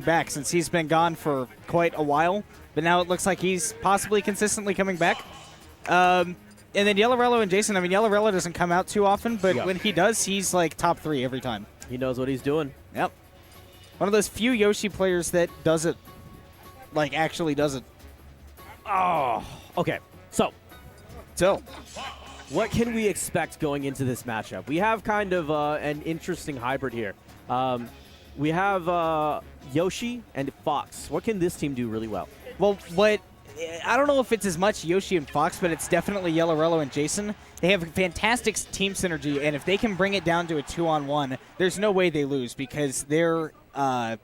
back since he's been gone for quite a while, but now it looks like he's possibly consistently coming back. And then YellowRello and JaySon, I mean, YellowRello doesn't come out too often, but when he does, he's like top 3 every time. He knows what he's doing. Yep. One of those few Yoshi players that does it, like actually does it. Oh, okay. So, what can we expect going into this matchup? We have kind of an interesting hybrid here. We have Yoshi and Fox. What can this team do really well? Well, I don't know if it's as much Yoshi and Fox, but it's definitely YellowRello and JaySon. They have fantastic team synergy, and if they can bring it down to a 2-on-1, there's no way they lose because their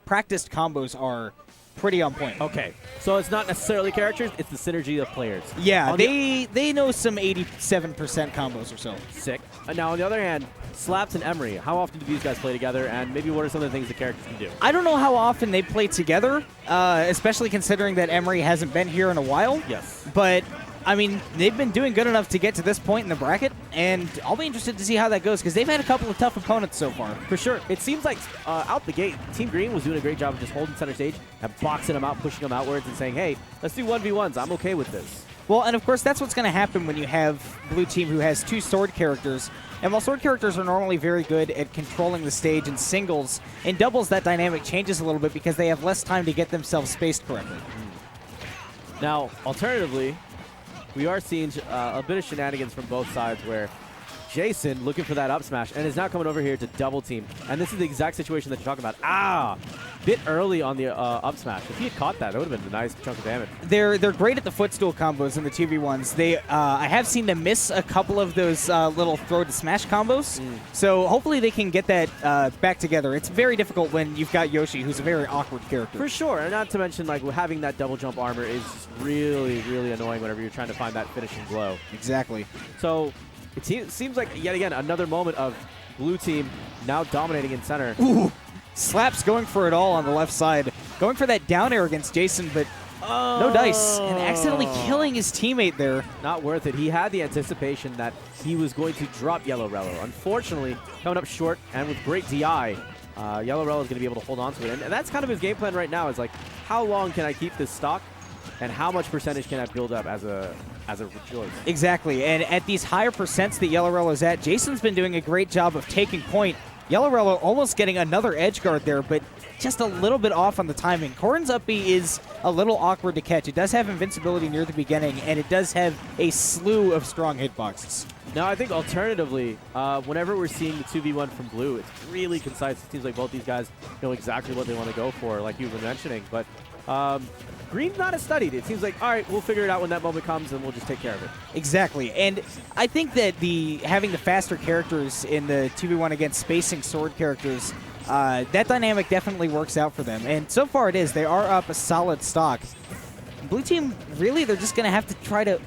practiced combos are pretty on point. Okay, so it's not necessarily characters, it's the synergy of players. Yeah, they know some 87% combos or so. Sick. Now, on the other hand, Slaps and Emery, how often do these guys play together, and maybe what are some of the things the characters can do? I don't know how often they play together, especially considering that Emery hasn't been here in a while. Yes. But, I mean, they've been doing good enough to get to this point in the bracket, and I'll be interested to see how that goes, because they've had a couple of tough opponents so far. For sure. It seems like out the gate, Team Green was doing a great job of just holding center stage and boxing them out, pushing them outwards, and saying, hey, let's do 1v1s. I'm okay with this. Well, and of course, that's what's going to happen when you have Blue Team who has 2 sword characters. And while sword characters are normally very good at controlling the stage in singles, in doubles that dynamic changes a little bit because they have less time to get themselves spaced correctly. Now, alternatively, we are seeing a bit of shenanigans from both sides where JaySon looking for that up smash and is now coming over here to double team. And this is the exact situation that you're talking about. Ah! Bit early on the up smash. If he had caught that, that would have been a nice chunk of damage. They're great at the footstool combos in the 2v1s. They I have seen them miss a couple of those little throw to smash combos. So hopefully they can get that back together. It's very difficult when you've got Yoshi, who's a very awkward character. For sure, and not to mention like having that double jump armor is really, really annoying whenever you're trying to find that finishing blow. Exactly. So it seems like yet again another moment of Blue Team now dominating in center. Ooh. Slaps going for it all on the left side. Going for that down air against JaySon, but no dice. And accidentally killing his teammate there. Not worth it. He had the anticipation that he was going to drop YellowRello. Unfortunately, coming up short and with great DI, YellowRello is going to be able to hold on to it. And that's kind of his game plan right now is like, how long can I keep this stock? And how much percentage can I build up as a rejoice? Exactly. And at these higher percents that YellowRello is at, JaySon's been doing a great job of taking point. YellowRello almost getting another edge guard there, but just a little bit off on the timing. Corrin's up B is a little awkward to catch. It does have invincibility near the beginning, and it does have a slew of strong hitboxes. Now, I think alternatively, whenever we're seeing the 2v1 from Blue, it's really concise. It seems like both these guys know exactly what they want to go for, like you were mentioning. But Green's not as studied. It seems like, all right, we'll figure it out when that moment comes, and we'll just take care of it. Exactly. And I think that having the faster characters in the 2v1 against spacing sword characters, that dynamic definitely works out for them. And so far it is. They are up a solid stock. Blue Team, really, they're just going to have to try to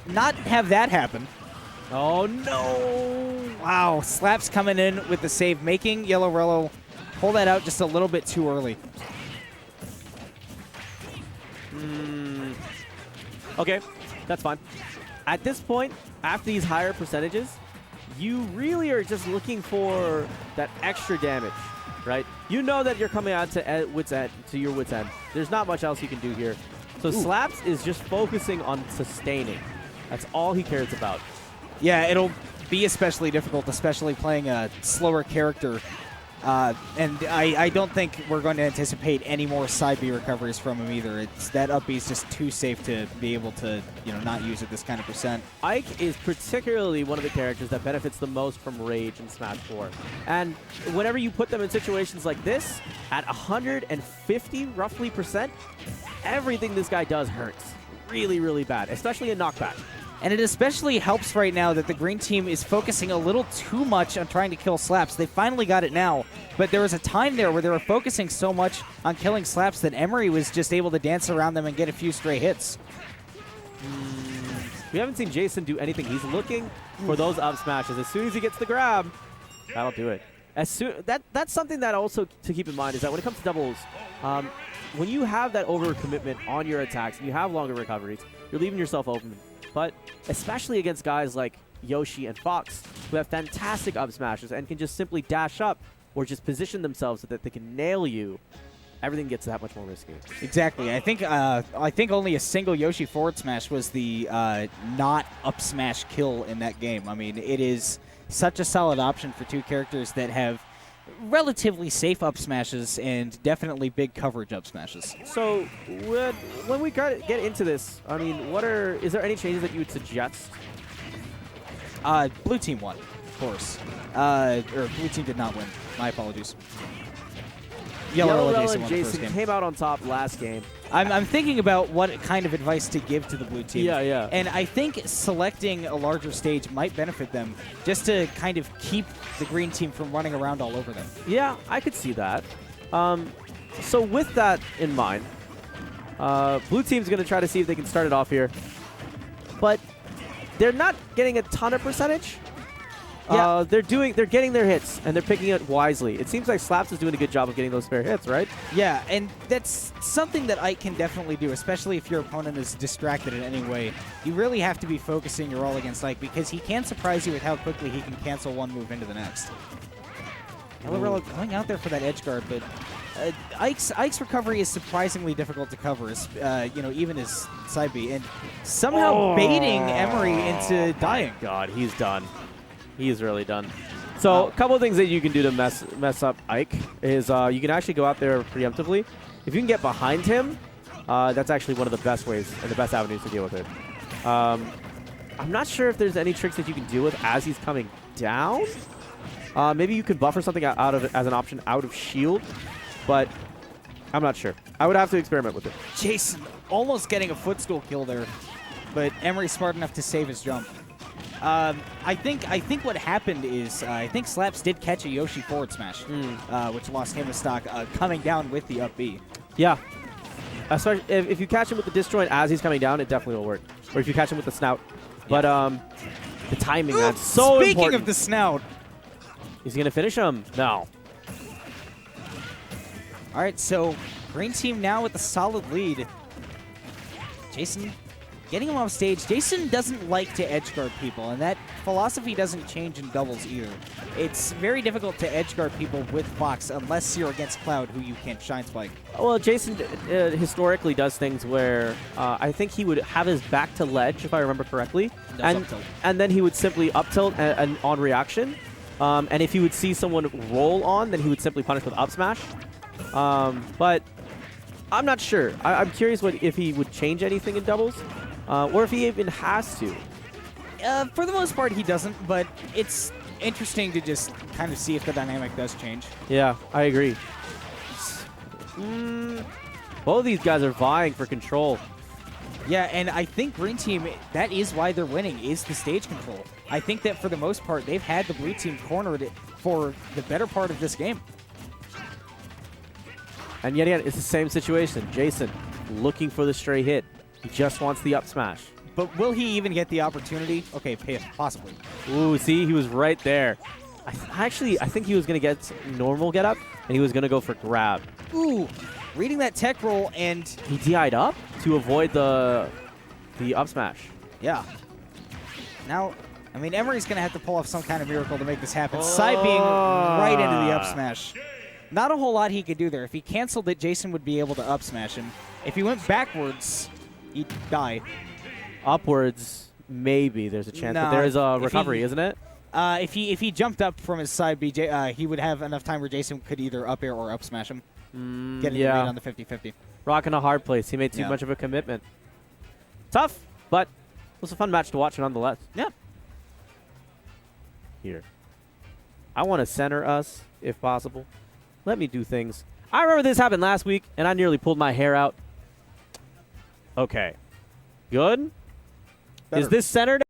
not have that happen. Oh, no. Wow. Slaps coming in with the save, making YellowRello pull that out just a little bit too early. Okay, that's fine. At this point, after these higher percentages, you really are just looking for that extra damage, right? You know that you're coming out to your wit's end. There's not much else you can do here. So Slaps is just focusing on sustaining. That's all he cares about. Yeah, it'll be especially difficult, especially playing a slower character. And I don't think we're going to anticipate any more side B recoveries from him either. That up B is just too safe to be able to, not use at this kind of percent. Ike is particularly one of the characters that benefits the most from Rage in Smash 4. And whenever you put them in situations like this, at 150 roughly percent, everything this guy does hurts really, really bad, especially in knockback. And it especially helps right now that the green team is focusing a little too much on trying to kill Slaps. They finally got it now, but there was a time there where they were focusing so much on killing Slaps that Emery was just able to dance around them and get a few stray hits. We haven't seen JaySon do anything. He's looking for those up smashes. As soon as he gets the grab, that'll do it. That's something that also to keep in mind is that when it comes to doubles, when you have that overcommitment on your attacks and you have longer recoveries, you're leaving yourself open. But especially against guys like Yoshi and Fox, who have fantastic up smashes and can just simply dash up or just position themselves so that they can nail you, everything gets that much more risky. Exactly. I think only a single Yoshi forward smash was the not up smash kill in that game. I mean, it is such a solid option for two characters that have relatively safe up smashes and definitely big coverage up smashes. So when we get into this, I mean, is there any changes that you would suggest? Blue team won, of course. Or blue team did not win. My apologies. YellowRello JaySon and won the first JaySon game. came out on top last game. I'm thinking about what kind of advice to give to the blue team. Yeah. And I think selecting a larger stage might benefit them just to kind of keep the green team from running around all over them. Yeah, I could see that. So with that in mind, blue team's going to try to see if they can start it off here. But they're not getting a ton of percentage. Yeah. They're getting their hits, and they're picking it wisely. It seems like Slaps is doing a good job of getting those fair hits, right? Yeah, and that's something that Ike can definitely do, especially if your opponent is distracted in any way. You really have to be focusing your all against Ike because he can surprise you with how quickly he can cancel one move into the next. YellowRello going out there for that edge guard, but Ike's recovery is surprisingly difficult to cover, even his side B, and somehow baiting Emery into dying. God, he's done. He is really done. So a couple of things that you can do to mess up Ike is you can actually go out there preemptively. If you can get behind him, that's actually one of the best ways and the best avenues to deal with it. I'm not sure if there's any tricks that you can deal with as he's coming down. Maybe you could buffer something out of it as an option out of shield, but I'm not sure. I would have to experiment with it. JaySon almost getting a footstool kill there, but Emery's smart enough to save his jump. I think what happened is I think Slaps did catch a Yoshi forward smash, which lost him a stock coming down with the up B. Yeah. Especially if you catch him with the disjoint as he's coming down, it definitely will work. Or if you catch him with the snout. But the timing, that's so Speaking important. of the snout. Is he going to finish him? No. All right, so green team now with a solid lead. JaySon getting him off stage. JaySon doesn't like to edge guard people, and that philosophy doesn't change in doubles either. It's very difficult to edge guard people with Fox unless you're against Cloud, who you can't shine spike. Well, JaySon historically does things where I think he would have his back to ledge, if I remember correctly, and then he would simply up tilt and on reaction. And if he would see someone roll on, then he would simply punish with up smash. But I'm not sure. I'm curious if he would change anything in doubles. Or if he even has to. For the most part, he doesn't, but it's interesting to just kind of see if the dynamic does change. Yeah, I agree. Both of these guys are vying for control. Yeah, and I think green team, that is why they're winning, is the stage control. I think that for the most part, they've had the blue team cornered for the better part of this game. And yet again, it's the same situation. JaySon looking for the stray hit. He just wants the up smash. But will he even get the opportunity? Okay, possibly. Ooh, see, he was right there. I think he was going to get normal get up, and he was going to go for grab. Ooh, reading that tech roll, and he DI'd up to avoid the up smash. Yeah. Now, I mean, Emery's going to have to pull off some kind of miracle to make this happen. Side being right into the up smash. Not a whole lot he could do there. If he canceled it, JaySon would be able to up smash him. If he went backwards, he'd die. Upwards, maybe there's a chance, but there is a recovery, isn't it? If he jumped up from his side B, he would have enough time where JaySon could either up air or up smash him. Getting the lead on the 50-50. Rocking a hard place. He made too much of a commitment. Tough, but it was a fun match to watch nonetheless. Yeah. Here. I want to center us, if possible. Let me do things. I remember this happened last week, and I nearly pulled my hair out. Okay. Good? Better. Is this centered?